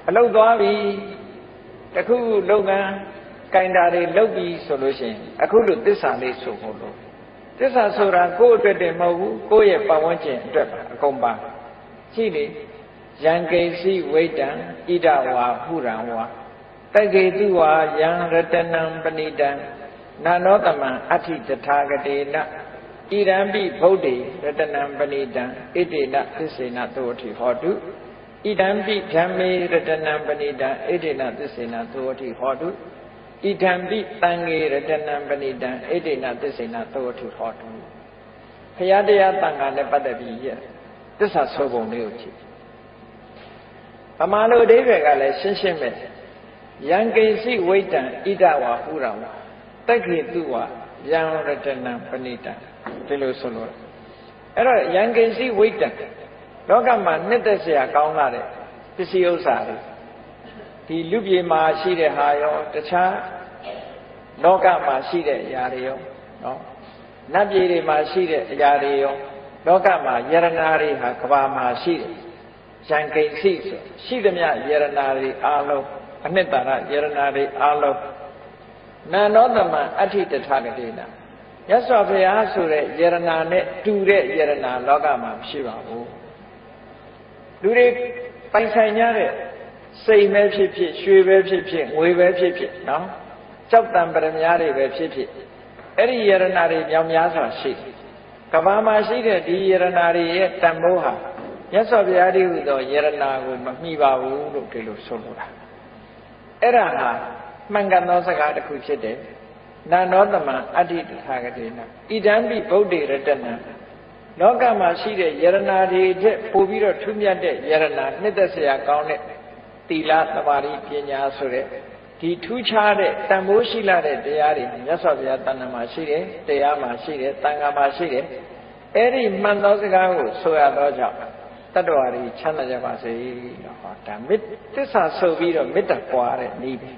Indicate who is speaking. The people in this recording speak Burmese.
Speaker 1: အလုတ်သွားပြီတခုလုပ်ငန်းကင်တာတွေလုပ်ပြီးဆိုလို့ရှိရင်အခုလိုသစ္စာလေးဆိုဖို့လို့သစ္စာဆိုတာကိုယ့်အတွက်တည်းမဟုတ်ဘူးကိုယ့်ရဲ့ပတ်ဝန်းကျင်အတွက်ပါအကုန်ပါကြည့်လေယံကိစီဝိတံဣဒဝါဟုရံဝါတက္ကေတုဝါယံရတနံပဏိတံနာနောတမံအဋ္ဌိတထာဂတေနဣရံပိဗုဒ္ဓေရတနံပဏိတံဣတိနသစ္စေနသောတိဟောတုဣဒံပိဓမ္မေရတနံပဏိတံဣတိနသစ္စေနသောတိဟောတုဣဒံပိသံဃေရတနံပဏိတံဣတိနသစ္စေနသောတိဟောတုဘုရားတရားတန်ခါနဲ့ပတ်သက်ပြီးသစ္စာဆိုပုံလေးကိုကြည့်ဗမာလိုအဓိပ္ပာယ်ကလည်းရှင်းရှင်းပဲယံကိစီဝိတံဣဒဝါဟုရံဝါတက္ခေတုဝါယံရတနံပဏိတံဒီလိုဆိုလို့အဲ့တော့ယံကိစီဝိတံလောကမှာနှစ်သက်စရာကောင်းလာတဲ့ပစ္စည်းဥစ္စာတွေဒီလူပြေမှာရှိတဲ့ဟာရောတခြားလောကမှာရှိတဲ့အရာတွေရောနော်နတ်ပြည်တွေမှာရှိတဲ့အရာတွေရောလောကမှာယရနာတွေဟာကဘာမှာရှိတယ်ယံကိစီဆိုရှိသမျှယရနာတွေအားလုံးအနှစ်သာရယရနာတွေအားလုံးနာနောတမံအဋ္ဌိတထာဂတေနမြတ်စွာဘုရားဆိုတဲ့ယရနာနဲ့တူတဲ့ယရနာလောကမှာမရှိပါဘူးလူတွေပိုင်ဆိုင်ကြတဲ့စိတ်ပဲဖြစ်ဖြစ်ရွှေပဲဖြစ်ဖြစ်ငွေပဲဖြစ်ဖြစ်နော်ကြောက်တံပရမများတွေပဲဖြစ်ဖြစ်အဲ့ဒီယရနာတွေမြောက်များစွာရှိတယ်ကဘာမှာရှိတဲ့ဒီယရနာတွေရဲ့တန်ဖိုးဟာမြတ်စွာဘုရားတည်းဟူသောယရနာကိုမမှီပါဘူးလို့ဒီလိုဆိုလိုတာအဲ့ဒါဟာမှန်ကန်သောစကားတစ်ခုဖြစ်တယ်နာနောတမံအဋ္ဌိတထာဂတေနဣဒံပိဗုဒ္ဓေရတနံလောကမှာရှိတဲ့ယရနာတွေတဲ့ပို့ပြီးတော့ထူးမြတ်တဲ့ယရနာနှစ်သက်စရာကောင်းတဲ့သီလသမာဓိပညာဆိုတဲ့ဒီထူးခြားတဲ့တန်ဖိုးရှိလာတဲ့တရားတွေမြတ်စွာဘုရားတဏ္ဍာမှာရှိတယ်တရားမှာရှိတယ်သံဃာမှာရှိတယ်အဲ့ဒီမှန်သောစကားကိုဆိုရသောကြောင့်တတ္တဝါတွေချမ်းသာကြပါစေလို့ဟောဒါသစ္စာဆိုပြီးတော့မေတ္တာပွားတဲ့နည်းပဲ